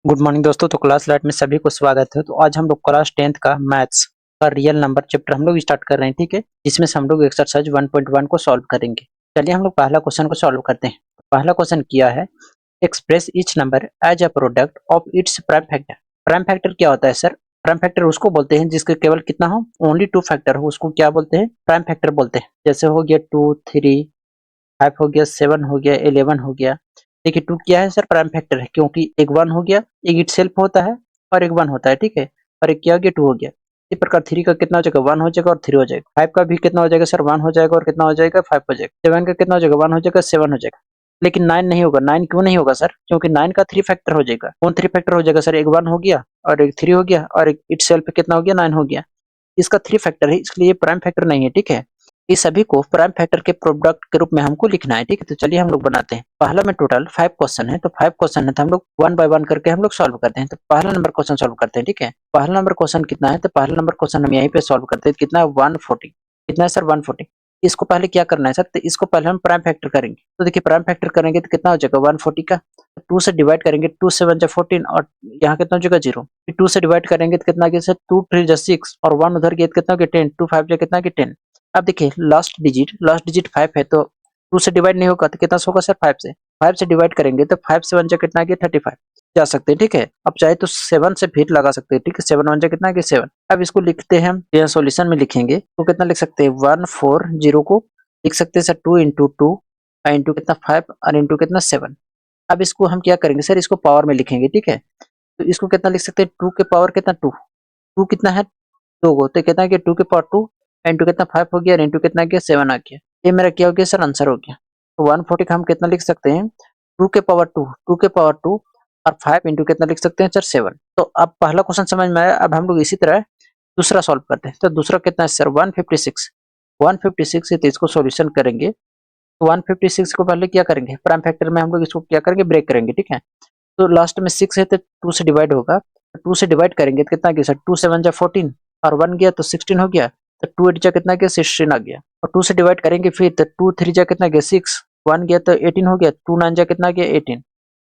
Good morning दोस्तों। तो class light में सभी को स्वागत है। तो आज हम लोग क्लास 10th का मैथ्स का रियल नंबर चैप्टर हम लोग स्टार्ट कर रहे हैं, ठीक है। जिसमें से हम लोग एक्सरसाइज 1.1 को सॉल्व करेंगे। चलिए हम लोग पहला क्वेश्चन को सॉल्व करते हैं। पहला क्वेश्चन किया है, express each number as a product of its prime factor. Prime factor क्या होता है सर? प्राइम फैक्टर उसको बोलते हैं जिसके केवल कितना हो, ओनली 2 फैक्टर हो, उसको क्या बोलते हैं? प्राइम फैक्टर बोलते हैं। जैसे हो गया 2, 3, 5 हो गया, 7 हो गया, 11 हो गया। देखिए 2 क्या है सर? प्राइम फैक्टर है, क्योंकि एक 1 हो गया, एक इटसेल्फ होता है और एक 1 होता है, ठीक है। और एक क्या हो गया? 2 हो गया। इसी प्रकार 3 का कितना हो जाएगा? 1 हो जाएगा और 3 हो जाएगा। 5 का भी कितना हो जाएगा सर? 1 हो जाएगा और कितना हो जाएगा? 5 हो जाएगा। 7 का कितना हो जाएगा? 1 हो जाएगा, 7 हो जाएगा। लेकिन 9 नहीं होगा। 9 क्यों नहीं होगा सर? क्योंकि 9 का 3 फैक्टर हो जाएगा। कौन 3 फैक्टर हो जाएगा सर? एक 1 हो गया और एक 3 हो गया और एक इटसेल्फ कितना हो गया? 9 हो गया। इसका 3 फैक्टर है, इसलिए प्राइम फैक्टर नहीं है, ठीक है। इस सभी को प्राइम फैक्टर के प्रोडक्ट के रूप में हमको लिखना है, ठीक है। तो चलिए हम लोग बनाते हैं। पहला में टोटल 5 क्वेश्चन है, तो 5 क्वेश्चन है तो हम लोग 1 बाय 1 करके हम लोग सॉल्व करते हैं। तो पहला नंबर क्वेश्चन सॉल्व करते हैं, ठीक है। पहला नंबर क्वेश्चन कितना है? तो पहला नंबर क्वेश्चन हम यहीं पे सॉल्व करते हैं। कितना है? 140। कितना है सर? 140। इसको पहले क्या करना है सर? तो इसको पहले हम प्राइम फैक्टर करेंगे। तो देखिए प्राइम फैक्टर करेंगे तो कितना हो जाएगा? 140 का 2 से डिवाइड करेंगे, 2 से 1 जा 14 और यहाँ कितना हो जाएगा? 0। फिर 2 से डिवाइड करेंगे तो कितना गया सर? 2 3 जा 6 और 1 उधर गया तो कितना हो गया? 10। 2 5 जा कितना गया? 10। अब देखिए लास्ट डिजिट 5 है, तो 2 से डिवाइड नहीं होगा तो कितना से होगा सर? 5 से। 5 से डिवाइड करेंगे तो 5 से 1 जा कितना गया? 35 जा सकते हैं, ठीक है। अब चाहे तो 7 से फिर लगा सकते हैं, ठीक है। 7 1 जा कितना गया? 7। अब इसको लिखते हैं हम, यह सॉल्यूशन में लिखेंगे तो कितना लिख सकते हैं? 140 को लिख सकते हैं सर 2 इंटू 2 इंटू कितना 5 और इंटू कितना 7। अब इसको हम क्या करेंगे सर? इसको पावर में लिखेंगे, ठीक है। तो इसको कितना लिख सकते हैं? 2 के पावर कितना 2, 2 कितना है? 2 को तो कितना गया? 2 के पावर 2 इंटू कितना 5 हो गया और इंटू कितना गया? 7 आ गया। ये मेरा क्या हो गया सर? आंसर हो गया। तो 140 का हम कितना लिख सकते हैं? 2 के पावर 2, 2 के पावर 2 और 5 इंटू कितना लिख सकते हैं सर? 7। तो अब पहला क्वेश्चन समझ में आया। अब हम लोग इसी तरह दूसरा सॉल्व करते हैं। तो दूसरा कितना है सर? 156। 156 है तो इसको सॉल्यूशन करेंगे। तो 156 को पहले क्या करेंगे? प्राइम फैक्टर में हम लोग इसको क्या करेंगे? ब्रेक करेंगे, ठीक है। तो लास्ट में 6 है तो 2 से डिवाइड होगा। 2 से डिवाइड करेंगे तो कितना गया सर? 2 7 जा 14 और 1 गया तो 16 हो गया। तो 2 8 जा कितना गया? 16 आ गया। और 2 से डिवाइड करेंगे फिर तो 2 3 जा कितना गया? 6। 1 गया तो 18 हो गया। 2 9 जा कितना गया? 18।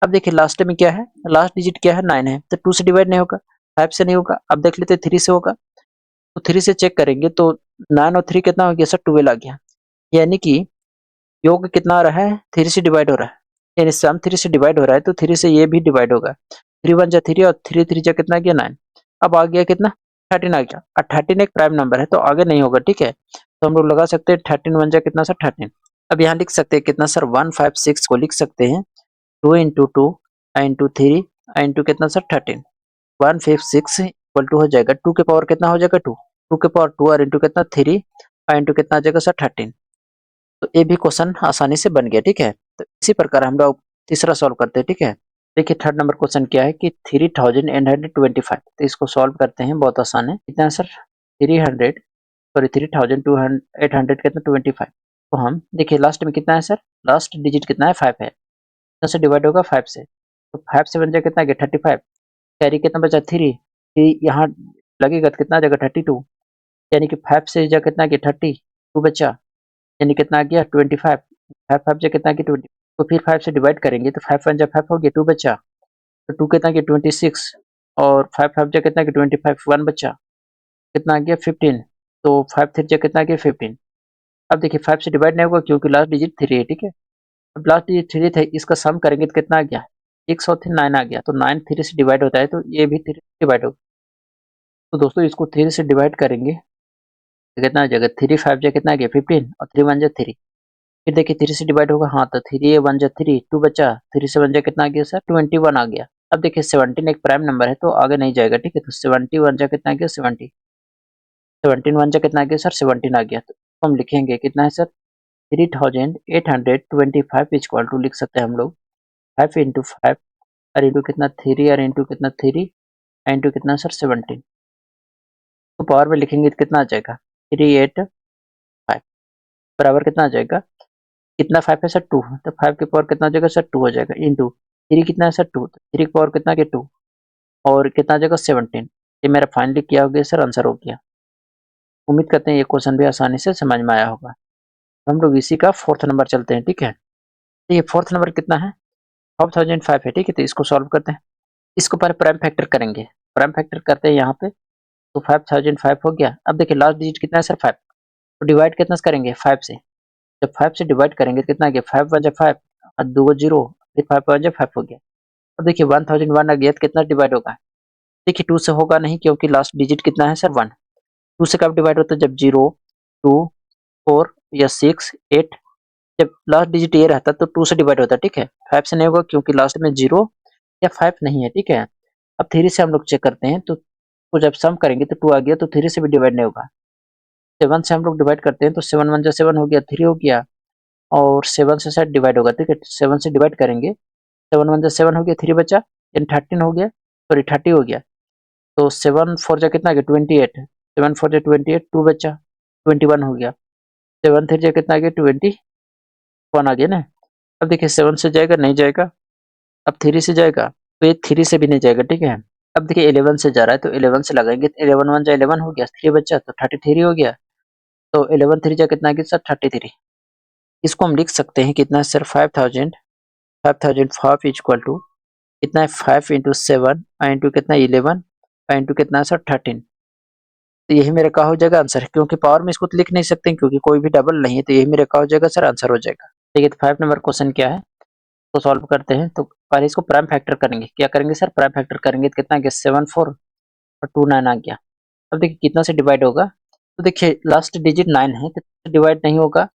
अब देखिए लास्ट में क्या है? लास्ट डिजिट क्या है? 9 है। तो 2 से डिवाइड नहीं होगा, 5 से नहीं होगा। अब देख लेते हैं 3 से होगा। तो 3 से चेक करेंगे तो 9 और 3 कितना हो गया सर? 12 आ गया। यानी कि योग कितना आ रहा है? 3 से डिवाइड हो रहा है। यानी सम 3 से डिवाइड हो रहा है तो 3 से ये भी डिवाइड होगा। 3 1 जा 3 और 3 3 जा कितना गया? 9। अब आ गया कितना? 13 आ गया। और 13 एक प्राइम नंबर है तो आगे नहीं होगा, ठीक है। तो हम लोग लगा सकते हैं 13 1 जा कितना सर? 13। अब यहाँ लिख सकते हैं कितना सर? 156 को लिख सकते हैं 2 इंटू 2 इंटू 3 इंटू कितना सर? 13। 156 इक्वल टू हो जाएगा 2 के पावर कितना हो जाएगा? 2। 2 के पावर 2 और इंटू कितना? 3 और इंटू कितना आ जाएगा सर? 13। तो ये भी क्वेश्चन आसानी से बन गया, ठीक है। तो इसी प्रकार हम लोग तीसरा सॉल्व करते हैं, ठीक है। देखिए थर्ड नंबर क्वेश्चन क्या है कि 3825। तो इसको सॉल्व करते हैं, बहुत आसान है। कितना है सर? 300 सॉरी 3200 कितना? 25। तो हम देखिए लास्ट में कितना है सर? लास्ट डिजिट कितना है? 5 है। कितना से डिवाइड होगा? 5 से। तो 5 से बन जाएगा कितना गया? 35। कैरी कितना बचा? 3। यहाँ लगेगा तो कितना आ जाएगा? 32। यानी कि 5 से जा कितना गया? 32 बचा। यानी कितना आ गया? 25। 5 5 जा कितना गया? 20। तो फिर 5 से डिवाइड करेंगे तो 5 1 जा 5 हो गया, 2 बचा। तो 2 कितना गया? 26 और 5 5 जा कितना गया? 25। 1 बचा। कितना आ गया? 15। तो 5 3 जा कितना गया? 15। अब देखिए 5 से डिवाइड नहीं होगा क्योंकि लास्ट डिजिट 3 है, ठीक है। अब लास्ट डिजिट 3 थे, इसका सम करेंगे तो कितना आ गया? 6 और 3 9 आ गया। तो 9 3 से डिवाइड होता है तो ये भी 3 से डिवाइड होगा। तो दोस्तों इसको 3 से डिवाइड करेंगे तो कितना आ जाएगा? 3 5 जा कितना गया? 15 और 3 1 जा 3। फिर देखिए 3 से डिवाइड होगा, हाँ तो 3 1 जा 3, 2 बचा। 3 से 1 जा कितना आ गया सर? 21 आ गया। अब देखिए 17 एक प्राइम नंबर है तो आगे नहीं जाएगा, ठीक है। तो 71 जा कितना आ गया? 70। 17 1 जा कितना आ गया सर? 17 आ गया। तो हम लिखेंगे कितना है सर? 3825 इक्वल टू लिख सकते हैं हम लोग 5 इंटू 5 और इंटू कितना? 3 और इंटू कितना? 3 इंटू कितना सर? 17। तो पावर में लिखेंगे तो कितना आ जाएगा? 385 बराबर कितना आ जाएगा? कितना 5 है सर? 2। तो 5 के पावर कितना हो जाएगा सर? 2 हो जाएगा इंटू 3 कितना है सर? 2। तो 3 की पावर कितना के? 2 और कितना आ जाएगा? 17। ये मेरा फाइनली क्या हो गया सर? आंसर हो गया। उम्मीद करते हैं ये क्वेश्चन भी आसानी से समझ में आया होगा। हम लोग इसी का फोर्थ नंबर चलते हैं, ठीक है। तो ये फोर्थ नंबर कितना है? 5005 है, ठीक है। तो इसको सॉल्व करते हैं। इसको पर प्राइम फैक्टर करेंगे, प्राइम फैक्टर करते हैं यहाँ पे तो 5005 हो गया। अब देखिए लास्ट डिजिट कितना है सर 5, तो डिवाइड कितना से करेंगे 5 से, जब 5 से डिवाइड करेंगे तो कितना आ गया 5 1 5 और 2 0, फिर 5 1 5 हो गया। अब देखिए 1001 आ गया तो कितना डिवाइड होगा, देखिए 2 से होगा नहीं क्योंकि लास्ट डिजिट कितना है सर 1। 2 से कब डिवाइड होता है, जब 0 2 4 या 6 8, जब लास्ट डिजिट ये रहता तो 2 से डिवाइड होता, ठीक है। 5 से नहीं होगा क्योंकि लास्ट में 0 या 5 नहीं है, ठीक है। अब 3 से हम लोग चेक करते हैं तो जब सम करेंगे तो 2 आ गया तो 3 से भी डिवाइड नहीं होगा। 7 से हम लोग डिवाइड करते हैं तो 7 1 जा 7 हो गया, 3 हो गया और 7 से शायद डिवाइड होगा, ठीक है। 7 से डिवाइड करेंगे, 7 1 जा 7 हो गया, 3 बचा, यानी 13 हो गया, सॉरी 30 हो गया। तो 7 4 जा कितना आ गया 28, 7 4 जा 28, 2 बचा 21 हो गया, 7 3 जा कितना आ गया 21 आ गया ना। अब देखिए 7 से जाएगा नहीं जाएगा, अब 3 से जाएगा तो ये 3 से भी नहीं जाएगा, ठीक है। अब देखिए 11 से जा रहा है तो 11 से लगाएंगे, 11 1 जा 11 हो गया, 3 बचा तो 33 हो गया, तो 11 3 जा कितना आ गया सर 33। इसको हम लिख सकते हैं कितना है सर 5005 इक्वल टू कितना है 5 इंटू 7 इंटू कितना 11 इंटू कितना है सर 13। तो यही मेरा क्या हो जाएगा आंसर, क्योंकि पावर में इसको तो लिख नहीं सकते क्योंकि कोई भी डबल नहीं है, तो यही मेरा क्या हो जाएगा सर आंसर हो जाएगा। ठीक है, तो 5 नंबर क्वेश्चन क्या है तो सॉल्व करते हैं। तो पहले इसको प्राइम फैक्टर करेंगे, क्या करेंगे सर प्राइम फैक्टर करेंगे तो कितना आ गया 7 4 और 2 9 आ गया। अब देखिए कितना से डिवाइड होगा, तो देखिए लास्ट डिजिट 9 है तो डिवाइड नहीं होगा,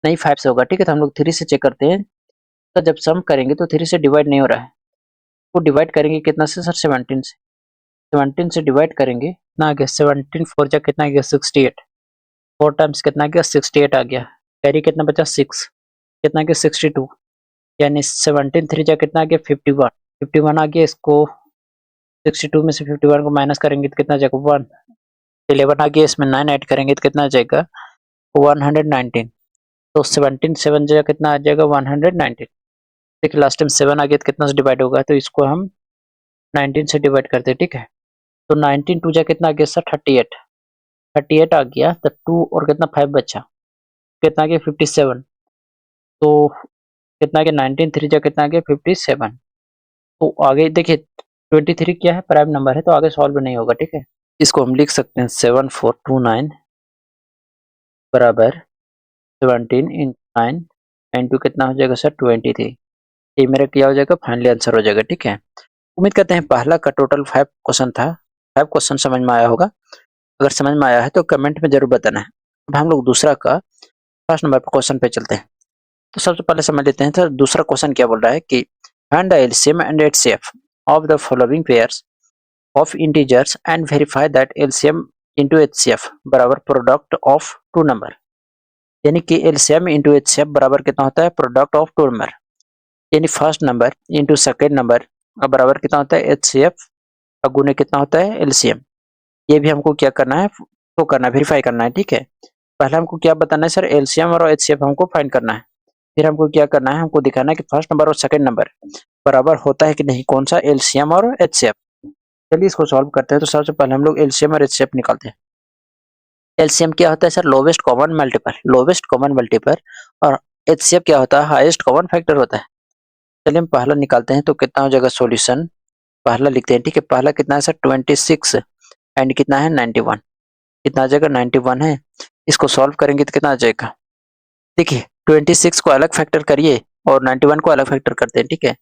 नहीं 5 से होगा, ठीक है। तो हम लोग 3 से चेक करते हैं, तो जब सम करेंगे तो 3 से डिवाइड नहीं हो रहा है, वो डिवाइड करेंगे कितना से सर 17 से, 17 से डिवाइड करेंगे कितना आ गया 17 4 जा कितना आ गया 68, 4 टाइम्स कितना आ गया 68 आ गया, कैरी कितना बचा 6, कितना आ गया 62, यानी 17 3 जा कितना आ गया 51, 51 आ गया। इसको 62 में से 51 को माइनस करेंगे तो कितना आ जाएगा 1, 11 आ गया, इसमें 9 ऐड करेंगे तो कितना आ जाएगा 119, तो 17 7 जा कितना आ जाएगा 119। देखिए लास्ट टाइम 7 आ गया तो कितना से डिवाइड होगा, तो इसको हम 19 से डिवाइड करते हैं, ठीक है। तो 19 2 जा कितना आ गया सर 38, 38 आ गया, तो 2 और कितना 5 बचा, कितना आ गया 57, तो कितना आ गया 19 3 जा कितना आ गया 57। तो आगे देखिए 23 क्या है प्राइम नंबर है तो आगे सॉल्व नहीं होगा, ठीक है। इसको हम लिख सकते हैं 7429 बराबर 17 इंटू 9 इंटू कितना हो जाएगा सर 23। ये मेरा क्या हो जाएगा फाइनली आंसर हो जाएगा, ठीक है। उम्मीद करते हैं पहला का टोटल 5 क्वेश्चन था, 5 क्वेश्चन समझ में आया होगा। अगर समझ में आया है तो कमेंट में जरूर बताना है। अब हम लोग दूसरा का फर्स्ट नंबर पर क्वेश्चन पे चलते हैं। तो सबसे पहले समझ लेते हैं तो दूसरा क्वेश्चन क्या बोल रहा है कि find the LCM and HCF of the following pairs of integers and verify that LCM into HCF बराबर प्रोडक्ट ऑफ टू नंबर, यानी कि एलसीएम इंटू एचसीएफ बराबर कितना होता है प्रोडक्ट ऑफ टू नंबर, यानी first number into second number बराबर कितना होता है एचसीएफ का गुने कितना होता है एलसीएम। ये भी हमको क्या करना है तो करना वेरीफाई करना है, ठीक है। पहले हमको क्या बताना है सर एलसीएम और एचसीएफ हमको फाइंड करना है, फिर हमको क्या करना है हमको दिखाना है कि फर्स्ट नंबर और सेकंड नंबर बराबर होता है कि नहीं, कौन सा एलसीएम और एचसीएफ। चलिए इसको सॉल्व करते हैं। तो सबसे पहले हम लोग एलसीएम और एचसीएफ निकालते हैं। एलसीएम क्या होता है sir lowest common multiple, lowest common multiple, और एचसीएफ क्या होता है हाईएस्ट कॉमन फैक्टर होता है। चलिए हम पहला निकालते हैं तो कितना हो जाएगा सॉल्यूशन, पहला लिखते हैं, ठीक है। पहला कितना है सर 26 एंड कितना है 91, कितना आ जाएगा 91 है। इसको सॉल्व करेंगे तो कितना आ जाएगा, देखिए 26 को अलग फैक्टर करिए और 91 को अलग फैक्टर करते हैं, ठीक है।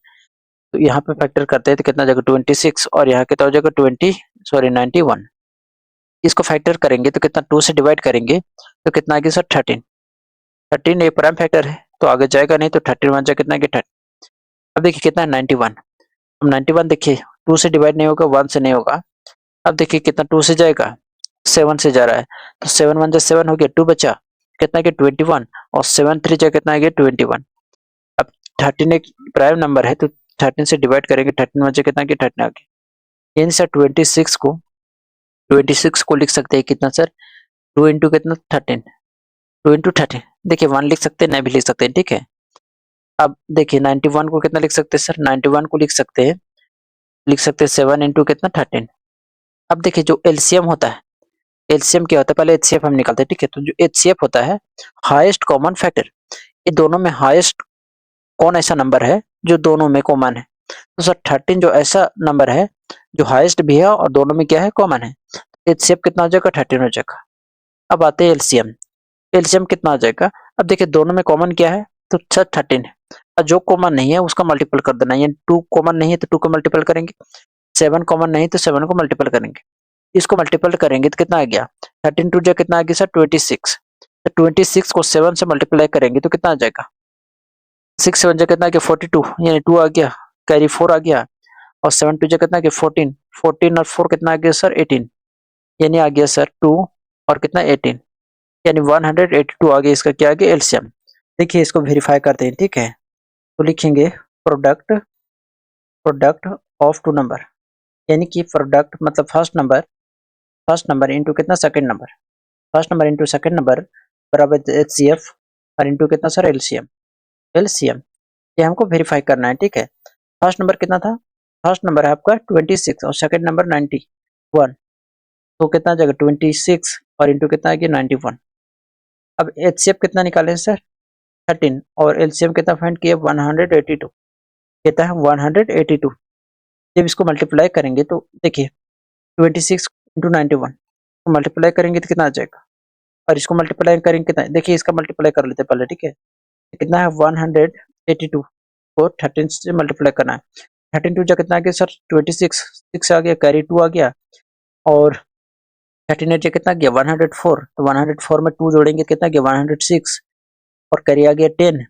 तो यहाँ पे फैक्टर करते हैं तो कितना आ जाएगा 26 और यहाँ कितना हो जाएगा 91। इसको फैक्टर करेंगे तो कितना 2 से डिवाइड करेंगे तो कितना आ गया सर 13, 13 ये प्राइम फैक्टर है तो आगे जाएगा नहीं, तो 13 1 जा कितना आ गया 30। अब देखिए कितना है 91, अब 91 देखिए 2 से डिवाइड नहीं होगा 1 से नहीं होगा। अब देखिए कितना 2 से जाएगा 7 से जा रहा है, तो 7 1 जा 7 हो गया, 2 बचा कितना गया 21 और 7 3 जा कितना गया 21। अब 13 एक प्राइम नंबर है तो 13 से डिवाइड करेंगे, 13 1 जा कितना गया 13 आ गया, यानी सर 26 को लिख सकते हैं कितना सर 2 इंटू कितना 13, 2 इंटू 13, देखिए 1 लिख सकते हैं नहीं भी लिख सकते हैं, ठीक है। अब देखिए 91 को कितना लिख सकते हैं सर 91 को लिख सकते हैं 7 इंटू कितना 13। अब देखिए जो एलसीएम होता है, एलसीएम क्या होता है पहले एचसीएफ हम निकालते हैं, ठीक है। तो जो एचसीएफ होता है हाईएस्ट कॉमन फैक्टर, ये दोनों में हाईएस्ट कौन ऐसा नंबर है जो दोनों में कॉमन है, तो सर 13 जो ऐसा नंबर है जो हाईएस्ट भी है और दोनों में क्या है, कॉमन है। एचसीएफ कितना हो जाएगा, 13 हो जाएगा। अब आते हैं एलसीएम। एलसीएम कितना हो जाएगा, अब देखिए दोनों में कॉमन क्या है, तो 13 है, और जो कॉमन नहीं है उसका मल्टीपल कर देना, यानी 2 कॉमन नहीं है तो 2 को मल्टीपल करेंगे, 7 कॉमन नहीं तो 7 को मल्टीपल करेंगे। इसको मल्टीपल करेंगे तो कितना आ गया, 13 टू जा कितना आ गया सर, 26। तो 26 को 7 से मल्टीप्लाई करेंगे तो कितना आ जाएगा, 6 7 जा कितना आ गया, 42, यानी 2 आ गया, कैरी 4 आ गया, और 7 टू जा कितना आ गया, 14, 14 और 4 कितना आ गया सर, 18, यानी आ गया सर 2 और कितना 18, यानी 182 आ गया, इसका क्या आ गया, एलसीएम। देखिए इसको वेरीफाई करते हैं, ठीक है। तो लिखेंगे product product of two number, यानी कि प्रोडक्ट मतलब फर्स्ट नंबर इंटू कितना, second number, first number into second number बराबर एचसीएफ और इंटू कितना सर, एलसीएम। एलसीएम ये हमको वेरीफाई करना है, ठीक है। फर्स्ट नंबर कितना था, फर्स्ट नंबर है आपका 26 और सेकंड नंबर 91, तो कितना आ जाएगा 26 और इंटू कितना आ गया 91। अब एचसीएफ कितना निकाले सर, 13, और एलसीएम कितना फाइंड किया, 182, कहता है 182। जब इसको मल्टीप्लाई करेंगे तो देखिए 26 इंटू 91 को मल्टीप्लाई करेंगे तो कितना आ जाएगा, और इसको मल्टीप्लाई करेंगे कितना, देखिए इसका मल्टीप्लाई कर लेते हैं पहले, ठीक है। कितना है 182 को 13 से मल्टीप्लाई करना है, 13 टू जा कितना आ गया सर, 26, 6 आ गया, कैरी 2 आ गया, और 13 जा कितना आ गया 104, तो 104 में 2 जोड़ेंगे कितना गया 106, और कैरी आ गया 10,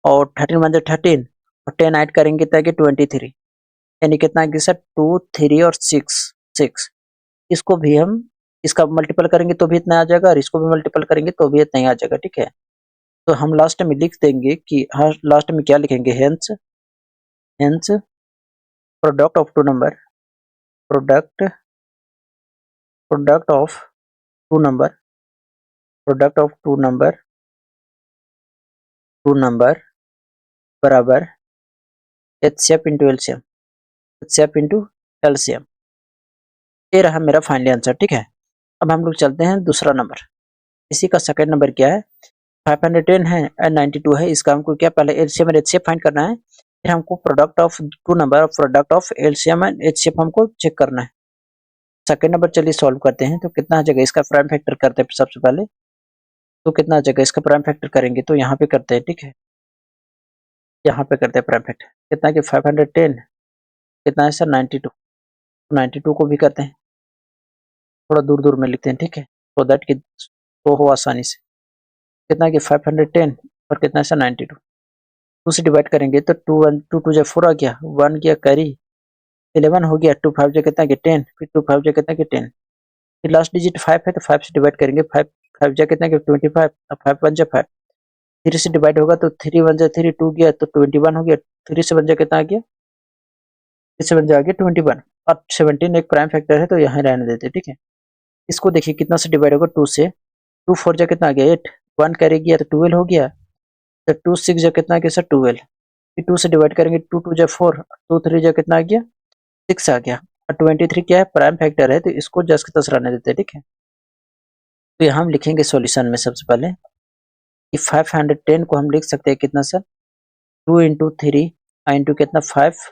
और 13 वन जा 13, और 10 ऐड करेंगे कितना गया 23, यानी कितना आ गया सर 2 3 और 6 6। इसको भी हम इसका मल्टीपल करेंगे तो भी इतना आ जाएगा, और इसको भी मल्टीपल करेंगे तो भी इतना ही आ जाएगा, ठीक है। तो हम लास्ट में लिख देंगे कि हाँ, लास्ट में क्या लिखेंगे, hence hence product of two number, product product of two number, product of two number बराबर HCF into LCM, HCF into LCM. ये रहा मेरा फाइनल आंसर, ठीक है। अब हम लोग चलते हैं दूसरा नंबर, इसी का सेकंड नंबर क्या है, 510 है एंड 92 है। इसका हमको क्या, पहले एलसीएम और एचसीएफ फाइंड करना है, फिर हमको प्रोडक्ट ऑफ टू नंबर और product of LCM and HCF हमको चेक करना है। सेकंड नंबर चलिए सॉल्व करते हैं, तो कितना आ जाएगा, इसका प्राइम फैक्टर करते हैं सबसे पहले, तो कितना आ जाएगा, इसका प्राइम फैक्टर करेंगे तो यहाँ पे करते हैं, ठीक है। यहाँ पे करते हैं प्राइम फैक्टर, कितना कि 510, कितना है सर 92, 92 को भी करते हैं, थोड़ा दूर दूर में लिखते हैं, ठीक है, तो दैट की तो हो आसानी से। कितना कि 510 और कितना है सर 92, 2 से डिवाइड करेंगे तो 2 1 2 2 जा 4 आ गया, 1 गया कैरी, 11 हो गया, 2 5 जा कितना कि 10, फिर 2 5 जा कितना कि 10, फिर लास्ट डिजिट 5 है तो 5 से डिवाइड करेंगे, 5 5 जा कितना कि 25, अब 5 1 जा 5, 3 से डिवाइड होगा तो 3 1 जा 3, 2 गया तो 21 हो गया, 3 से 1 जा कितना आ गया, 3 से 1 जा आ गया 21, और 17 एक प्राइम फैक्टर है तो यहाँ रहने देते, ठीक है। इसको देखिए कितना से डिवाइड होगा, 2 से, 2 4 जा कितना आ गया 8, 1 कैरी गया तो 12 हो गया, तो 2 6 जा कितना आ गया सर 12, फिर 2 से डिवाइड करेंगे, 2 2 जा 4, 2 3 जा कितना आ गया 6 आ गया, और 23 क्या है, प्राइम फैक्टर है तो इसको जस्ट की तस रहने देते हैं, ठीक है। तो यहाँ हम लिखेंगे सॉल्यूशन में सबसे पहले कि 510 को हम लिख सकते हैं कितना सर, 2 इंटू 3 इंटू कितना 5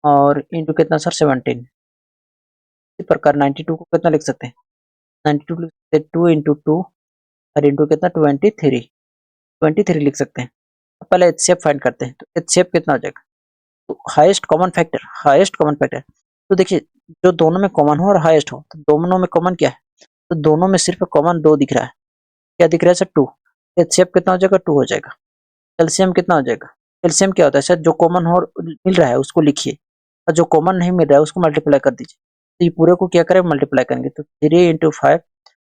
और इंटू कितना सर 17। इसी प्रकार 92 को कितना लिख सकते हैं, 92 लिख सकते हैं 2 इंटू 2 और इंटू कितना 23 लिख सकते हैं। अब पहले एचसीएफ फाइंड करते हैं, तो एचसीएफ कितना हो जाएगा, तो हाईएस्ट कॉमन फैक्टर। तो देखिए जो दोनों में कॉमन हो और हाईएस्ट हो, तो दोनों में कॉमन क्या है, तो दोनों में सिर्फ कॉमन 2 दिख रहा है, क्या दिख रहा है सर 2, एचसीएफ कितना हो जाएगा 2 हो जाएगा। एलसीएम कितना हो जाएगा, एलसीएम क्या होता है सर, जो कॉमन हो मिल रहा है उसको लिखिए, और जो कॉमन नहीं मिल रहा है उसको मल्टीप्लाई कर दीजिए। तो ये पूरे को क्या करें, मल्टीप्लाई करेंगे, तो 3 इंटू 5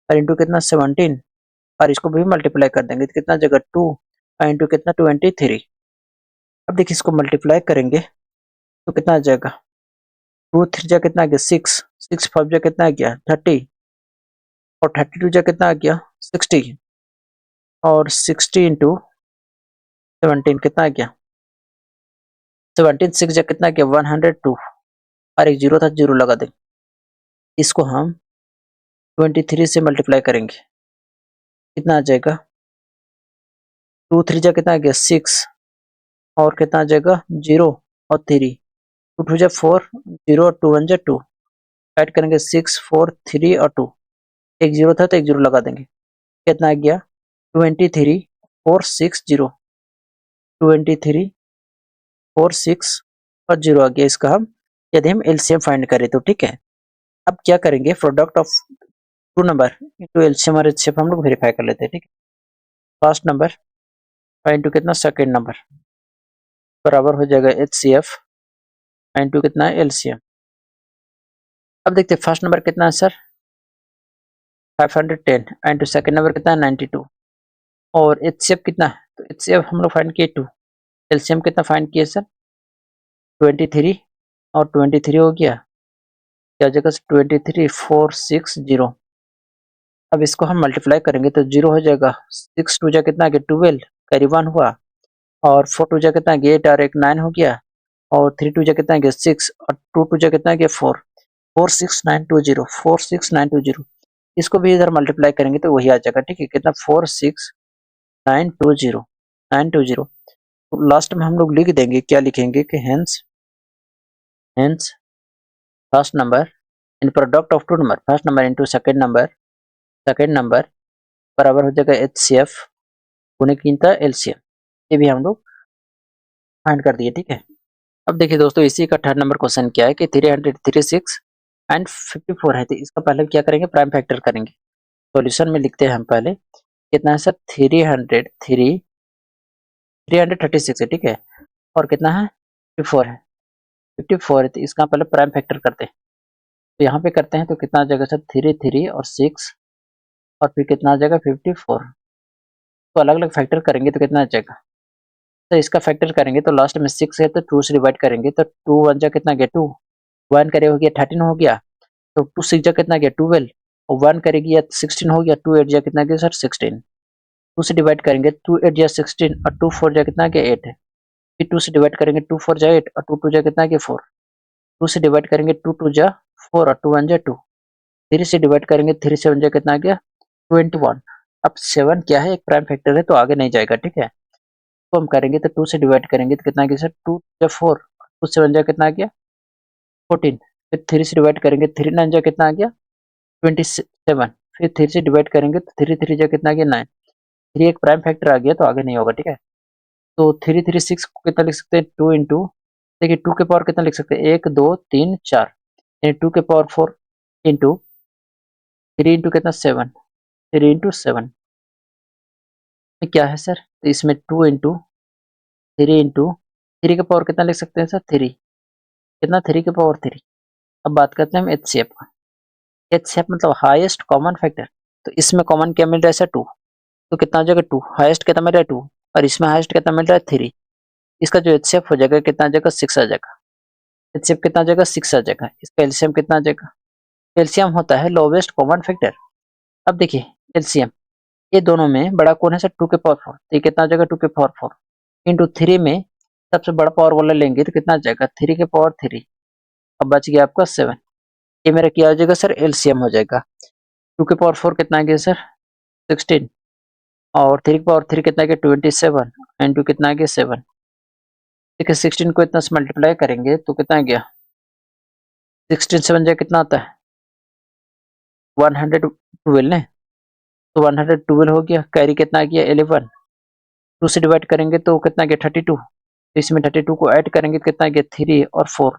और इंटू कितना 17, और इसको भी मल्टीप्लाई कर देंगे तो कितना जगह 2 और इंटू कितना 23। अब देखिए इसको मल्टीप्लाई करेंगे तो कितना आ जाएगा, 2 3 जा कितना आ गया 6, 6 5 जा कितना आ गया 30, और 32 जा कितना आ गया 60, और 60 इंटू 17 कितना आ गया 17, 6 जा कितना आ गया 102, और एक जीरो था, जीरो लगा देंगे। इसको हम 23 से मल्टीप्लाई करेंगे, कितना आ जाएगा 2 3 जा कितना आ गया 6, और कितना आ जाएगा 0 और 3, 2 2 जा 4, 0 और 2 1 जा 2, ऐड करेंगे 6 4 3 और 2, एक जीरो था तो एक जीरो लगा देंगे, कितना आ गया 23 4 6 0, 23 4 6 और 0 आ गया। इसका हम यदि हम एलसीएम फाइंड करें तो ठीक है। अब क्या करेंगे, product of two number into LCM और एचसीएफ हम लोग वेरीफाई कर लेते हैं, ठीक है। फर्स्ट नंबर इंटू कितना सेकंड नंबर बराबर हो जाएगा एचसीएफ इंटू कितना है एलसीएम। अब देखते हैं फर्स्ट नंबर कितना है सर 510 इंटू सेकंड नंबर कितना है 92 और एचसीएफ कितना है, तो एचसीएफ हम लोग फाइंड किए 2, एलसीएम कितना फाइंड किए सर 23 और 23 हो गया, क्या जगह से 23 4 6 0। अब इसको हम मल्टीप्लाई करेंगे तो 0 हो जाएगा, 6 2 जा कितना आ गया 12, कैरी 1 हुआ, और 4 2 जा कितना आ गया 8 और एक 9 हो गया, और 3 2 जा कितना आ गया 6 और 2 2 जा कितना आ गया 4, 46920 46920। इसको भी इधर मल्टीप्लाई करेंगे तो वही आ जाएगा, ठीक है। कितना 46920 920। तो लास्ट में हम लोग लिख देंगे, क्या लिखेंगे कि hence first number in product of two number, first number into second number बराबर हो जाएगा एचसीएफ गुणे कीमता एलसीएम। ये भी हम लोग फाइंड कर दिए, ठीक है। अब देखिए दोस्तों, इसी का थर्ड नंबर क्वेश्चन क्या है कि 336 एंड 54 है, तो इसका पहले क्या करेंगे प्राइम फैक्टर करेंगे। सॉल्यूशन में लिखते हैं हम पहले कितना है सर 336 है, ठीक है, और कितना है 54 है, 54 है, तो इसका पहले प्राइम फैक्टर करते हैं। तो यहाँ पे करते हैं तो कितना आ जाएगा सर 3 3 और 6 और फिर कितना आ जाएगा 54। तो अलग अलग फैक्टर करेंगे तो कितना आ जाएगा, तो इसका फैक्टर करेंगे तो लास्ट में 6 है तो 2 से डिवाइड करेंगे तो 2 1 जा कितना गया 2, 1 करे हो गया 13 हो गया, तो 2 6 जा कितना गया 12 और 1 करेगी या 16 हो गया, 2 8 जा कितना गया सर 16। 2 से डिवाइड करेंगे 2 8 जा 16 और 2 4 जा कितना गया 8 है, फिर 2 से डिवाइड करेंगे 2 4 जा 8 और 2 2 जा कितना गया 4, 2 से डिवाइड करेंगे 2 2 जा 4 और 2 1 जा 2, 3 से डिवाइड करेंगे 3 7 जा कितना गया 21। अब 7 क्या है एक प्राइम फैक्टर है तो आगे नहीं जाएगा, ठीक है। तो हम करेंगे तो 2 से डिवाइड करेंगे तो कितना आ गया सर 2 जा 4, 2 7 जा कितना आ गया 14, फिर 3 से डिवाइड करेंगे 3 9 जा कितना आ गया 27, फिर 3 से डिवाइड करेंगे तो 3 3 जा कितना आ गया 9, 3 एक प्राइम फैक्टर आ गया तो आगे नहीं होगा, ठीक है। तो 3 3 6 को कितना लिख सकते हैं 2 इंटू, देखिए 2 के पावर कितना लिख सकते हैं 1 2 3 4, यानी 2 के पावर 4 इंटू 3 इंटू कितना 7, 3 इंटू 7 क्या है सर, तो इसमें 2 इंटू 3 इंटू 3 के पावर कितना लिख सकते हैं सर 3, कितना 3 के पावर 3। अब बात करते हैं हम एचसीएफ का, एचसीएफ मतलब हाईएस्ट कॉमन फैक्टर, तो इसमें कॉमन क्या मिल रहा है सर 2, तो कितना हो जाएगा 2, हाईएस्ट कितना मिल रहा है 2 और इसमें हाईएस्ट कितना मिल रहा है 3, इसका जो एचसीएफ हो जाएगा कितना आ जाएगा 6 आ जाएगा, एचसीएफ कितना आ जाएगा 6 आ जाएगा, इसका एलसीएम कितना आ जाएगा, एलसीएम होता है लोवेस्ट कॉमन फैक्टर। अब देखिए एलसीएम ये दोनों में बड़ा कौन है सर 2 के पावर 4, तो ये कितना आ जाएगा 2 के पावर 4 इंटू 3 में सबसे बड़ा पावर वाला लेंगे तो कितना आ जाएगा 3 के पावर 3, अब बच गया आपका 7, ये मेरा क्या हो जाएगा सर एलसीएम हो जाएगा। 2 के पावर 4 कितना आ गया सर 16 और 3 के पावर 3 कितना आ गया 27 इंटू कितना आ गया 7, देखिए 16 को इतना से मल्टीप्लाई करेंगे तो कितना आ गया 16 7 जा कितना आता है 112 ने, तो 112 हो गया, कैरी कितना आ गया 11, 2 से डिवाइड करेंगे तो कितना गया 32, तो इसमें 32 को ऐड करेंगे तो कितना गया 3 और 4,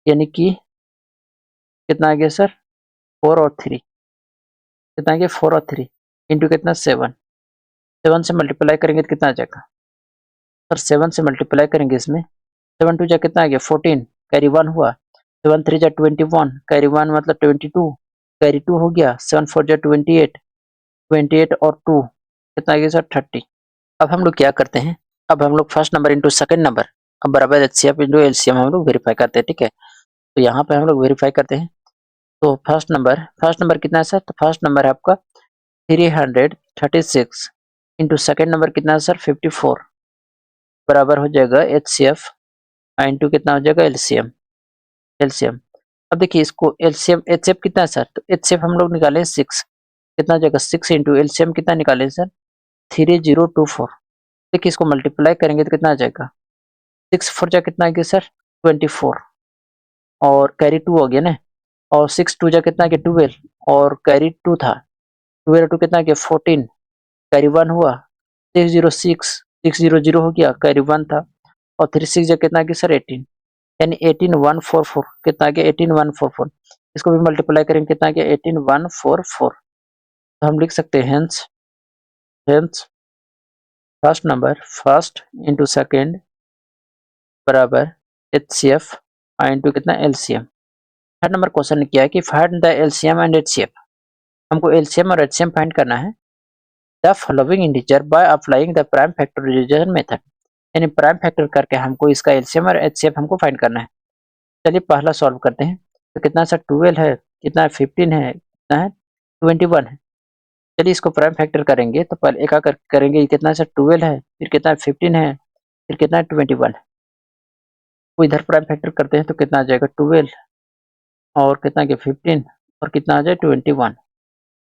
यानी कि कितना आ गया सर 4 और 3, कितना आ गया 4 और 3 इंटू कितना 7, 7 से मल्टीप्लाई करेंगे तो कितना आ जाएगा सर 7 से मल्टीप्लाई करेंगे इसमें 7 2 जा कितना आ गया 14, कैरी 1 हुआ, 7 3 जा 21, कैरी 1 मतलब 22, कैरी 2 हो गया, 7 4 जा 28, 28 और 2 कितना आ गया सर 30। अब हम लोग क्या करते हैं, अब हम लोग first number into second number अब बराबर एचसीएफ इंटू एलसीएम हम लोग वेरीफाई करते हैं, ठीक है। तो यहाँ पे हम लोग वेरीफाई करते हैं, तो फर्स्ट नंबर कितना है सर, तो फर्स्ट नंबर है आपका 336 इंटू सेकेंड नंबर कितना है सर 54 बराबर हो जाएगा एचसीएफ इंटू कितना हो जाएगा एलसीएम एलसीएम। अब देखिए इसको एलसीएम एचसीएफ कितना है सर, तो एचसीएफ हम लोग निकाले 6, कितना हो जाएगा 6 इंटू एलसीएम कितना निकाले सर 3024, देखिए इसको मल्टीप्लाई करेंगे तो कितना आ जाएगा 6 4 जा कितना आ गया सर 24 और कैरी 2 हो गया ना, और 6 2 जा कितना कि 12 और कैरी 2 था, 12 2 कितना कि 14, कैरी 1 हुआ, 606 600 हो गया, कैरी 1 था और 3 6 जा कितना कि सर 18, यानी 18144 कितना कि 18144। इसको भी मल्टीप्लाई करेंगे कितना कि 18144। तो हम लिख सकते हैं hence first number first into second बराबर एचसीएफ इंटू कितना एलसीएम। थर्ड नंबर क्वेश्चन ने किया है कि find the LCM and HCF. हमको एलसीएम और एचसीएम फाइंड करना है the following integer by applying the prime factorisation method, यानी प्राइम फैक्टर करके हमको इसका एलसीएम और एचसीएफ हमको फाइंड करना है। चलिए पहला सॉल्व करते हैं। तो कितना सर 12 है, कितना 15 है, कितना है 21 है। चलिए इसको प्राइम फैक्टर करेंगे तो पहले एक आकर करेंगे, कितना सर 12 है, फिर कितना 15 है, फिर कितना 21 है। तो इधर प्राइम फैक्टर करते हैं तो कितना आ जाएगा 12 और कितना कि 15 और कितना आ जाए 21।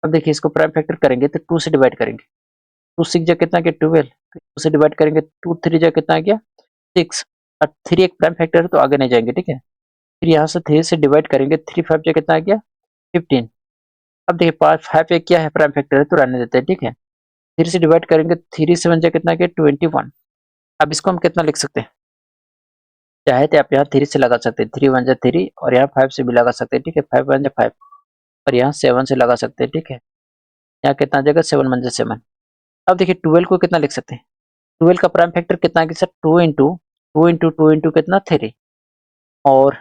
अब देखिए इसको प्राइम फैक्टर करेंगे तो 2 से डिवाइड करेंगे, 2 6 जा कितना कि 12, 2 से डिवाइड करेंगे 2 3 जा कितना आ गया 6 और 3 एक प्राइम फैक्टर है तो आगे नहीं जाएंगे, ठीक है। फिर यहाँ से 3 से डिवाइड करेंगे, 3 5 जा कितना आ गया 15। अब देखिए 5 एक क्या है प्राइम फैक्टर है तो रहने देते हैं, ठीक है। 3 से डिवाइड करेंगे, 3 7 जा कितना आ गया 21। अब इसको हम कितना लिख सकते हैं, चाहे तो आप यहाँ 3 से लगा सकते हैं, 3 1 जा 3 और यहाँ 5 से भी लगा सकते हैं, ठीक है। 5 1 जा 5 और यहाँ 7 से लगा सकते हैं, ठीक है। यहाँ कितना आ जाएगा 7 1 जा 7। अब देखिए 12 को कितना लिख सकते हैं, 12 का प्राइम फैक्टर कितना है कि सर 2 इंटू कितना 3 और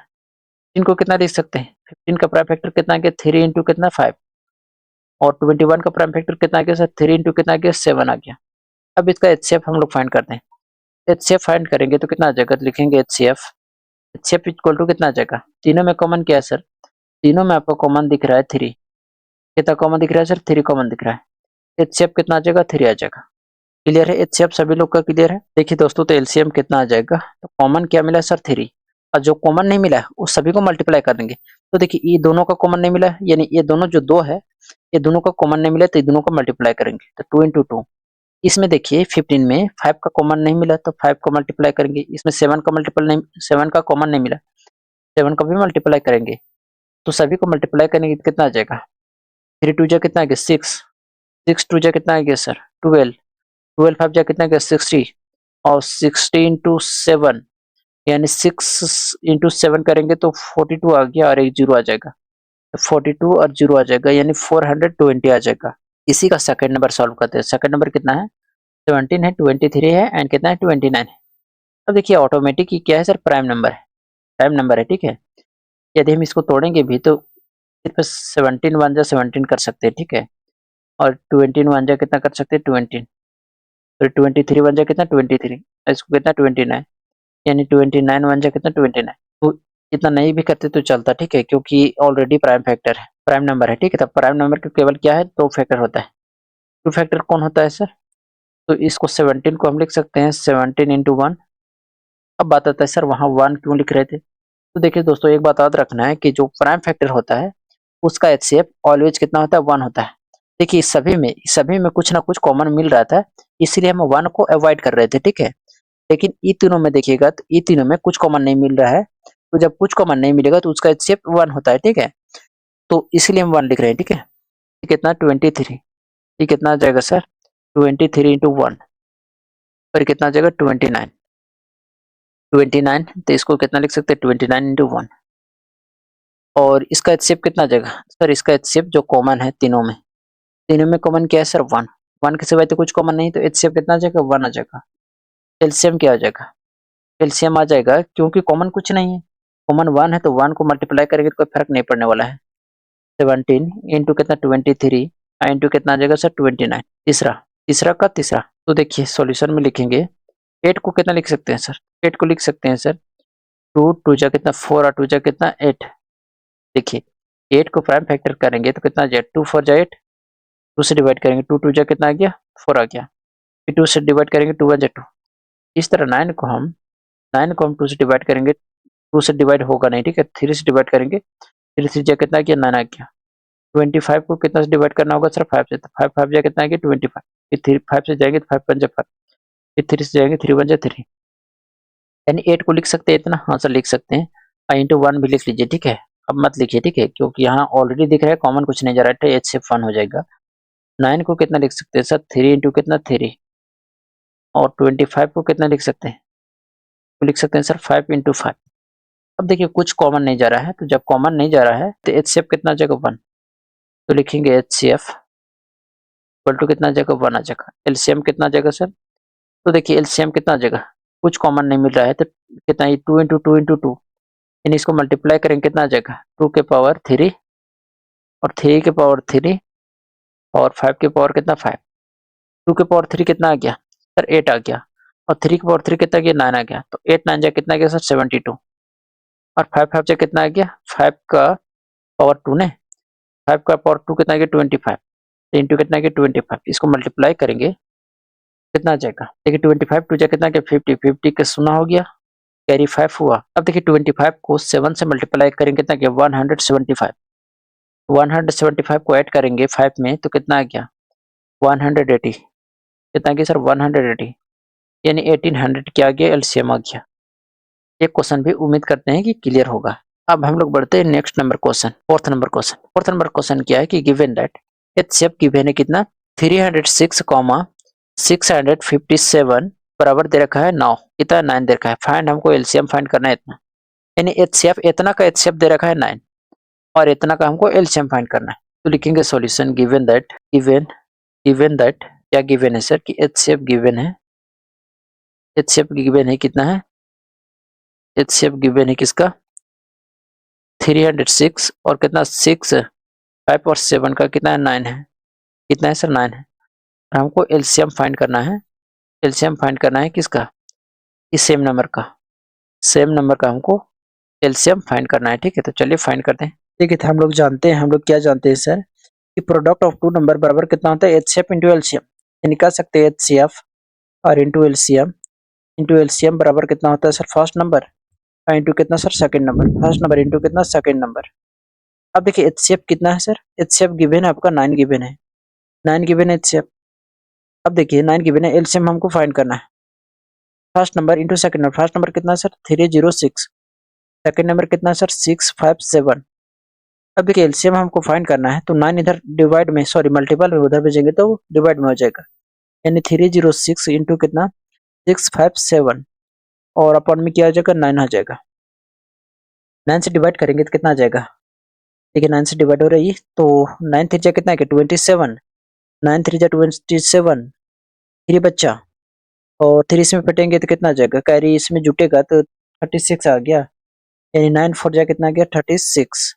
15 को कितना लिख सकते हैं, 15 का प्राइम फैक्टर कितना है कि 3 इंटू कितना 5 और 21 का प्राइम फैक्टर कितना आ गया सर 3 इंटू कितना आ गया 7 आ गया। अब इसका एचसीएफ हम लोग फाइंड करते हैं। एचसीएफ फाइंड करेंगे तो कितना आ जाएगा, तो लिखेंगे एचसीएफ इक्वल टू कितना आ जाएगा, तीनों में कॉमन क्या है सर, तीनों में आपको कॉमन दिख रहा है 3, कितना कॉमन दिख रहा है सर 3 कॉमन दिख रहा है। एचसीएफ कितना आ जाएगा 3 आ जाएगा। क्लियर है, एचसीएफ सभी लोग का क्लियर है। देखिए दोस्तों तो एलसीएम कितना आ जाएगा, तो कॉमन क्या मिला सर 3 और जो कॉमन नहीं मिला है उस सभी को मल्टीप्लाई कर देंगे। तो देखिए ये दोनों का कॉमन नहीं मिला है, यानी ये दोनों जो 2 है ये दोनों का कॉमन नहीं मिला तो ये दोनों को मल्टीप्लाई करेंगे तो 2 इंटू 2। इसमें देखिए 15 में 5 का कॉमन नहीं मिला तो 5 को मल्टीप्लाई करेंगे, इसमें 7 का मल्टीपल नहीं, 7 का कॉमन नहीं मिला 7 का भी मल्टीप्लाई करेंगे। तो सभी को मल्टीप्लाई करेंगे तो कितना आ जाएगा, 3 2 जा कितना आ गया 6, 6 2 जा कितना आ गया सर 12, 12 5 जा कितना आ गया 60 और 60 इंटू 7 यानी 6 इंटू 7 करेंगे तो 42 आ गया और एक जीरो आ जाएगा, 42 और जीरो आ जाएगा यानी 420 आ जाएगा। इसी का सेकंड नंबर सॉल्व करते हैं। सेकंड नंबर कितना है 17 है, 23 है एंड कितना है 29 है। अब देखिए ऑटोमेटिक ही क्या है सर प्राइम नंबर है, प्राइम नंबर है, ठीक है। यदि हम इसको तोड़ेंगे भी तो सिर्फ 17 वन जा 17 कर सकते हैं, ठीक है। और 21 वन जा कितना कर सकते हैं 20, तो 23 वन जा कितना 23, इसको कितना 29 यानी 29 वन जा कितना 29। तो इतना नहीं भी करते तो चलता, ठीक है, क्योंकि ऑलरेडी प्राइम फैक्टर है, प्राइम नंबर है, ठीक है। तब प्राइम नंबर का केवल क्या है 2 फैक्टर होता है। 2 फैक्टर कौन होता है सर, तो इसको 17 को हम लिख सकते हैं 17 इंटू 1। अब बात आता है सर वहाँ 1 क्यों लिख रहे थे, तो देखिए दोस्तों एक बात याद रखना है कि जो प्राइम फैक्टर होता है उसका एचसीएफ ऑलवेज कितना होता है 1 होता है। देखिए सभी में कुछ ना कुछ कॉमन मिल रहा था, इसलिए हम 1 को अवॉइड कर रहे थे, ठीक है। लेकिन ई तीनों में देखिएगा तो ई तीनों में कुछ कॉमन नहीं मिल रहा है, तो जब कुछ कॉमन नहीं मिलेगा तो उसका एचसीएफ 1 होता है, ठीक है। तो इसलिए हम 1 लिख रहे हैं, ठीक है। ये कितना 23, ये कितना आ जाएगा सर 23 इंटू 1 और कितना आ जाएगा 29, 29 तो इसको कितना लिख सकते हैं 29 इंटू 1 और इसका एचसीएफ कितना आ जाएगा सर, इसका एचसीएफ जो कॉमन है तीनों में कॉमन क्या है सर 1, 1 के सिवाय तो कुछ कॉमन नहीं, तो एचसीएफ कितना आ जाएगा 1 आ जाएगा। एलसीएम क्या आ जाएगा, एलसीएम आ जाएगा क्योंकि कॉमन कुछ नहीं है, कॉमन 1 है तो 1 को मल्टीप्लाई करेंगे तो कोई फर्क नहीं पड़ने वाला है। 17 इंटू कितना 23 इंटू कितना आ जाएगा सर 29। तीसरा तीसरा का तीसरा, तो देखिए सॉल्यूशन में लिखेंगे 8 को कितना लिख सकते हैं सर, 8 को लिख सकते हैं सर 2 2 जा कितना 4 और 2 जा कितना 8। देखिए 8 को प्राइम फैक्टर करेंगे तो कितना आ जाएगा 2 4 जा 8, 2 से डिवाइड करेंगे 2 2 जा कितना आ गया 4 आ गया, फिर 2 से डिवाइड करेंगे 2 1 जा 2। इस तरह 9 को हम 2 से डिवाइड करेंगे, 2 से डिवाइड होगा नहीं, ठीक है। 3 से डिवाइड करेंगे, 3 से जा कितना आ गया 9 आ गया। 25 को कितना से डिवाइड करना होगा सर 5 से, तो 5 5 जा कितना आ गया 25, फिर 3 5 से जाएंगे तो 5 5 जा 5, फिर 3 से जाएंगे 3 1 जा 3 यानी 8 को लिख सकते हैं इतना, हाँ सर लिख सकते हैं, और इंटू 1 भी लिख लीजिए, ठीक है। अब मत लिखिए, ठीक है, क्योंकि यहाँ ऑलरेडी दिख रहा है कॉमन कुछ नहीं जा रहा है, 8 से 1 हो जाएगा। 9 को कितना लिख सकते हैं सर, 3 इंटू कितना 3, और 25 को कितना लिख सकते हैं, तो लिख सकते हैं सर 5 इंटू 5। अब देखिए कुछ कॉमन नहीं जा रहा है, तो जब कॉमन नहीं जा रहा है तो एचसीएफ कितना आ जाएगा 1, तो लिखेंगे एचसीएफ इक्वल टू कितना आ जाएगा 1 आ जाएगा। एलसीएम कितना आ जाएगा सर, तो देखिए एलसीएम कितना आ जाएगा, कुछ कॉमन नहीं मिल रहा है तो कितना, ये 2 इंटू 2 इंटू 2, यानी इसको मल्टीप्लाई करेंगे कितना आ जाएगा 2 के पावर 3 और 3 के पावर 3 और 5 के पावर कितना 5, 2 के पावर 3 कितना आ गया सर 8 आ गया, और 3 के पावर 3 कितना आ गया 9 आ गया, तो 8 9 जा कितना आ गया सर 72, और 5 5 जा कितना आ गया 5 का पावर 2 ने, 5 का पावर 2 कितना आ गया 25, तो इंटू कितना आ गया 25, इसको मल्टीप्लाई करेंगे कितना आ जाएगा, देखिए 25 टू जा कितना आ गया 50, 50 का सुना हो गया, कैरी 5 हुआ। अब देखिए 25 को 7 से मल्टीप्लाई करेंगे कितना गया 175, 175 को ऐड करेंगे 5 में तो कितना आ गया 180, कितना आ गया सर 180, यानी 1800 क्या आ गया एलसीएम आ गया। ये क्वेश्चन भी उम्मीद करते हैं कि क्लियर होगा। अब हम लोग बढ़ते हैं next number question, fourth number question. Fourth number question क्या है कि गिवन दैट एचसीएफ गिवन है कितना 306, 657 बराबर दे रखा है 9, इतना 9 दे रखा है, फाइंड हमको एलसीएम फाइंड करना है इतना, यानी एचसीएफ इतना का एचसीएफ दे रखा है 9 और इतना का हमको एलसीएम फाइंड करना है। तो लिखेंगे solution given that, given that क्या गिवन है सर कि एचसीएफ गिवन है, एचसीएफ गिवन है कितना है, एचसीएफ गिवन है किसका 306 और कितना 6 5 और 7 का कितना है 9 है, कितना है सर 9 है, हमको एलसीएम फाइंड करना है, एलसीएम फाइंड करना है किसका, इस सेम नंबर का, सेम नंबर का हमको एलसीएम फाइंड करना है, ठीक है। तो चलिए फाइंड करते हैं। ठीक है, तो हम लोग जानते हैं, हम लोग क्या जानते हैं सर कि प्रोडक्ट ऑफ टू नंबर बराबर कितना होता है एचसीएफ इंटू एलसीएम, यानी कह सकते हैं एचसीएफ और इंटू एलसीएम बराबर कितना होता है सर फर्स्ट नंबर और इंटू कितना sir second number, first number into कितना सेकंड नंबर। अब देखिए एचसीएफ कितना है सर, एचसीएफ गिवन है आपका 9 गिवन है, 9 गिवन है एचसीएफ। अब देखिए 9 गिवन है, एलसीएम हमको फाइंड करना है, first number into second number, first number कितना सर 306, सेकंड नंबर कितना सर 657। अब देखिए एलसीएम हमको फाइंड करना है, तो 9 इधर डिवाइड में सॉरी मल्टीपल में उधर भेजेंगे तो डिवाइड में हो जाएगा, यानी 306 इंटू कितना 657 और अपन में क्या आ जाएगा 9 आ जाएगा, 9 से डिवाइड करेंगे तो कितना आ जाएगा, देखिए 9 से डिवाइड हो रही है तो 9 3 जा कितना है 27, 9 3 जा 27, 3 बच्चा और 3 इसमें फटेंगे तो कितना आ जाएगा, कैरी इसमें जुटेगा तो 36 आ गया, यानी 9 4 जा कितना आ गया 36।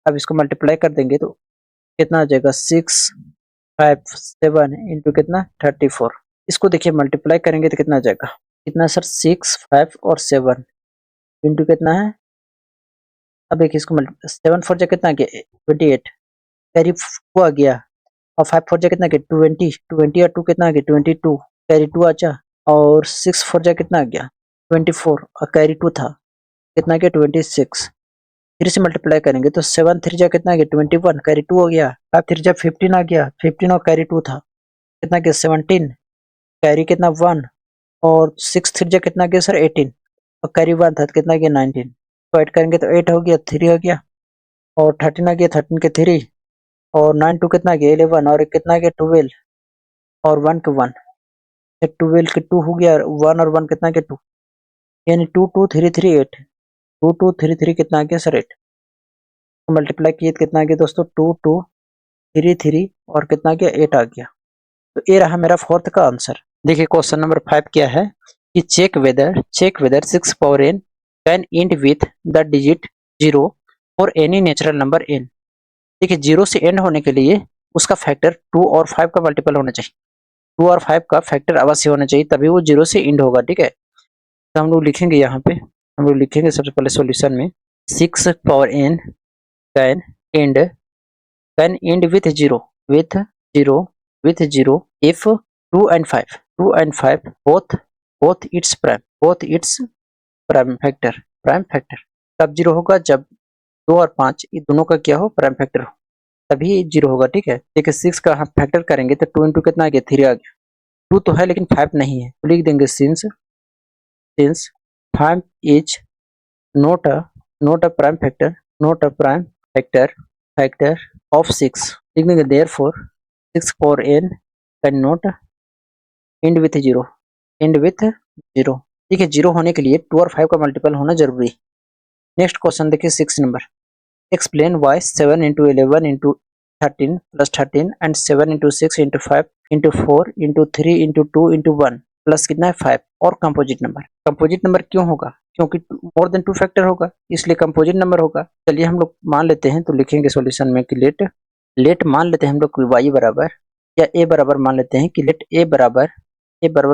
अब इसको मल्टीप्लाई कर देंगे तो कितना आ जाएगा 657 इंटू कितना 34, इसको देखिए मल्टीप्लाई करेंगे तो कितना आ जाएगा, कितना सर 6 5 और 7 इंटू कितना है, अब देखिए इसको 7 4 जा कितना आ गया 28, कैरी 2 आ गया और 5 4 जा कितना आ गया 20, 20 और 2 कितना आ गया 22, कैरी 2 आचा और 6 4 जा कितना आ गया 24 और कैरी 2 था कितना आ गया 26, फिर से मल्टीप्लाई करेंगे तो 7 3 जा कितना आ गया 21, कैरी 2 हो गया, 5 3 जा 15 आ गया, 15 और कैरी 2 था कितना गया 17, कैरी कितना 1 और 6 3 जा कितना गया सर 18 और कैरी 1 था तो कितना गया 19, तो ऐड करेंगे तो 8 हो गया 3 हो गया और 13 आ गया 13 के 3 और 9 2 कितना गया 11 और कितना गया 12 और 1 के 1, 12 के 2 हो गया 1 और 1 कितना गया 2, यानी 2 2 3 3 8, 2 2 3 3 कितना आ गया सर 8, तो मल्टीप्लाई किए तो कितना आ गया दोस्तों 2 2 3 3 और कितना आ गया 8 आ गया। तो ये रहा मेरा फोर्थ का आंसर। देखिए क्वेश्चन नंबर 5 क्या है कि check whether 6 power n can end with the digit 0 और एनी नेचुरल नंबर n। देखिए 0 से एंड होने के लिए उसका फैक्टर 2 और 5 का मल्टीपल होना चाहिए, 2 और 5 का फैक्टर अवश्य होना चाहिए तभी वो 0 से एंड होगा, ठीक है। तो हम लोग लिखेंगे यहाँ पे, हम लोग लिखेंगे सबसे पहले सॉल्यूशन में 6 power n can end with 0 with 0 if 2 and 5 both its prime factor तब 0 होगा जब 2 और 5 ये दोनों का क्या हो प्राइम फैक्टर हो, तभी 0 होगा, ठीक है। देखिए 6 का हम फैक्टर करेंगे तो 2 इंटू कितना आ गया 3 आ गया, 2 तो है लेकिन 5 नहीं है, तो लिख देंगे since since 5 is not a prime factor of 6, लिख देंगे therefore 6 for n cannot end with 0, ठीक है। 0 होने के लिए 2 और 5 का मल्टीपल होना जरूरी है। नेक्स्ट क्वेश्चन देखिए 6 number, explain why 7 into 11 into 13 plus 13 and 7 into 6 into 5 into 4 into 3 into 2 into 1 plus कितना है 5 और कंपोजिट नंबर क्यों होगा, क्योंकि मोर देन 2 फैक्टर होगा इसलिए कंपोजिट नंबर होगा। चलिए हम लोग मान लेते हैं, तो लिखेंगे सॉल्यूशन में कि लेट मान लेते हैं हम लोग y बराबर या a बराबर मान लेते हैं कि लेट a बराबर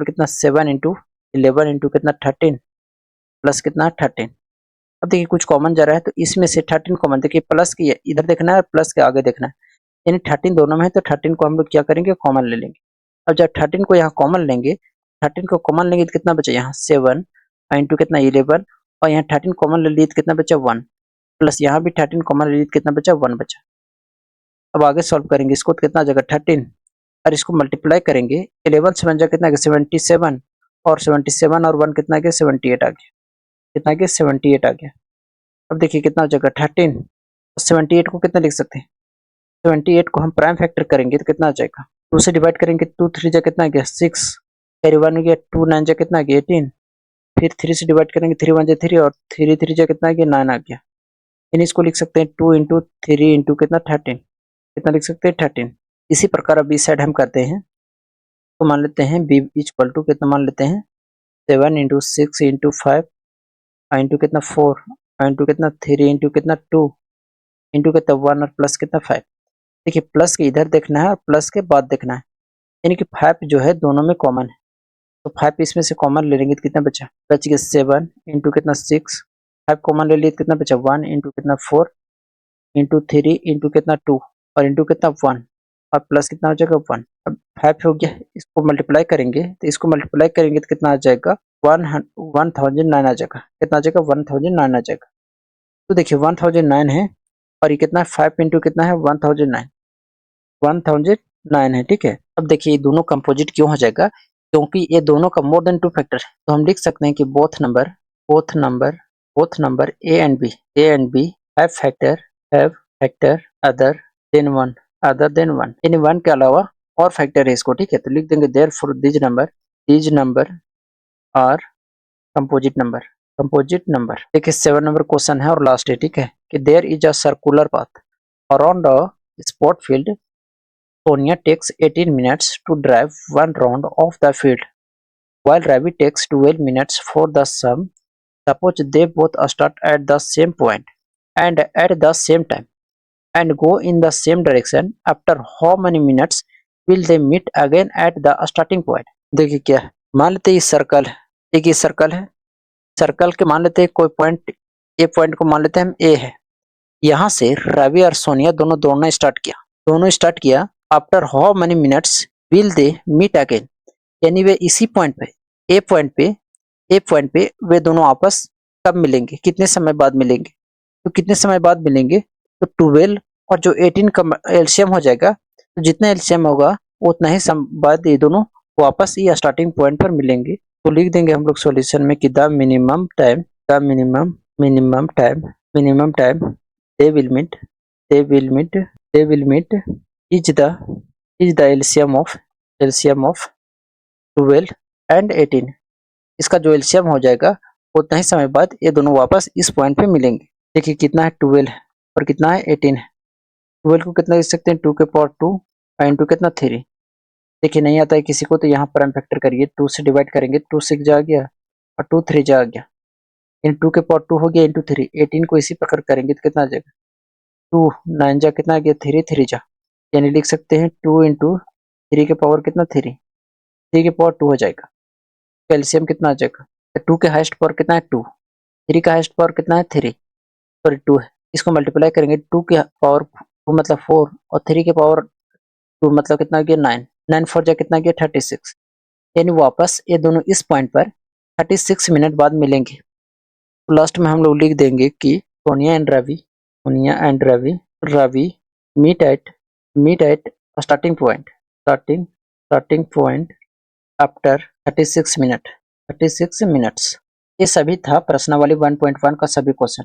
कितना 7 इंटू 11 इंटू कितना 13 प्लस कितना 13। अब देखिए कुछ कॉमन जा रहा है तो इसमें से 13 कॉमन, देखिए प्लस की इधर देखना है और प्लस के आगे देखना है, यानी 13 दोनों में है तो 13 को हम लोग क्या करेंगे कॉमन ले लेंगे। अब जब 13 को यहाँ कॉमन लेंगे, 13 को कॉमन लेंगे तो कितना बचा यहाँ 7 इंटू कितना 11 और यहाँ 13 कॉमन ले लिए तो कितना बचा 1 प्लस यहाँ भी 13 कॉमन ले लिए तो कितना बचा 1 बचा। अब आगे सॉल्व करेंगे इसको तो कितना आ जाएगा 13 और इसको मल्टीप्लाई करेंगे 11 से बन जाएगा कितना 77 और 77 और 1 कितना गया 78 आ गया, कितना गया 78 आ गया। अब देखिए कितना हो जाएगा 13, 78 को कितना लिख सकते हैं 78 को हम प्राइम फैक्टर करेंगे तो कितना आ जाएगा 2 से डिवाइड करेंगे 2 3 जा कितना गया 6 कैरी 1 गया 2 9 जा कितना गया 18, फिर 3 से डिवाइड करेंगे 3 1 जा 3 और 3 3 जा कितना गया 9 आ गया। इन इसको लिख सकते हैं 2 इंटू 3 इंटू कितना 13, कितना लिख सकते हैं 13। इसी प्रकार अब इस साइड हम करते हैं तो मान लेते हैं b इक्वल टू कितना मान लेते हैं 7 इंटू 6 इंटू 5 इंटू कितना 4 इंटू कितना 3 इंटू कितना 2 इंटू कितना 1 और प्लस कितना 5। देखिए प्लस के इधर देखना है और प्लस के बाद देखना है, यानी कि 5 जो है दोनों में कॉमन है तो 5 इसमें से कॉमन ले लेंगे तो कितना बचा गया 7 इंटू कितना 6, 5 कॉमन ले लिए तो कितना बचा 1 इंटू कितना 4 इंटू 3 इंटू कितना 2 और इंटू कितना 1 और प्लस कितना हो जाएगा 1। अब 5 हो गया, इसको मल्टीप्लाई करेंगे तो कितना आ जाएगा 1009 आ जाएगा, कितना आ जाएगा 1009 आ जाएगा। तो देखिए 1009 है और ये कितना 5 इंटू कितना है 1009 है, ठीक है। अब देखिए ये दोनों कंपोजिट क्यों हो जाएगा, क्योंकि ये दोनों का मोर देन 2 फैक्टर है तो हम लिख सकते हैं कि both number A and B have factor other than 1 यानी 1 के अलावा और फैक्टर है इसको, ठीक है। तो लिख देंगे therefore these number are composite number. देखिए 7 नंबर क्वेश्चन है और लास्ट है, ठीक है, कि there is a circular path around a spot field, Sonia takes 18 minutes to drive one round of the field, while Ravi takes 12 minutes for the sum. Suppose they both start at the same point and at the same time and go in the same direction. After how many minutes will they meet again at the starting point? देखिए क्या है, मान लेते हैं circle है, एक ये circle है, सर्कल के मान लेते हैं कोई पॉइंट, ए पॉइंट को मान लेते हैं हम ए है। यहाँ से रवि और सोनिया दोनों दौड़ना स्टार्ट किया after how many minutes will they meet again, यानी वे इसी पॉइंट पे ए पॉइंट पे वे दोनों आपस कब मिलेंगे, कितने समय बाद मिलेंगे। तो कितने समय बाद मिलेंगे तो 12 और जो 18 का एलसीएम हो जाएगा, तो जितना एलसीएम होगा उतना ही समय बाद ये दोनों वापस ये स्टार्टिंग पॉइंट पर मिलेंगे। तो लिख देंगे हम लोग सॉल्यूशन में कि the minimum time they will meet is the LCM of 12 and 18। इसका जो एलसीएम हो जाएगा उतना ही समय बाद ये दोनों वापस इस पॉइंट पे मिलेंगे। देखिए कितना है 12 और कितना है 18 है। 12 को कितना लिख सकते हैं 2 के पावर 2 इंटू कितना 3। देखिए नहीं आता है किसी को तो यहाँ पर हम फैक्टर करिए, 2 से डिवाइड करेंगे 2 6 जा गया और 2 3 जा गया, इन 2 के पावर 2 हो गया इंटू 3। 18 को इसी प्रकार करेंगे तो कितना आ जाएगा 2 9 जा कितना आ गया 3 3 जा, यानी लिख सकते हैं 2 इंटू 3 के पावर कितना 3 के पावर 2 हो जाएगा। कैल्शियम कितना आ जाएगा, 2 के हाईएस्ट पावर कितना है 2, 3 का हाईएस्ट पावर कितना है 3 सॉरी 2 है। इसको मल्टीप्लाई करेंगे 2 के पावर 2 मतलब 4 और 3 के पावर 2 मतलब कितना गया 9, 9 4 जा कितना गया 36, यानी वापस ये दोनों इस पॉइंट पर 36 मिनट बाद मिलेंगे। तो लास्ट में हम लोग लिख देंगे कि Sonia and Ravi meet at starting point after 36 minutes. ये सभी था प्रश्नावली 1.1 का सभी क्वेश्चन।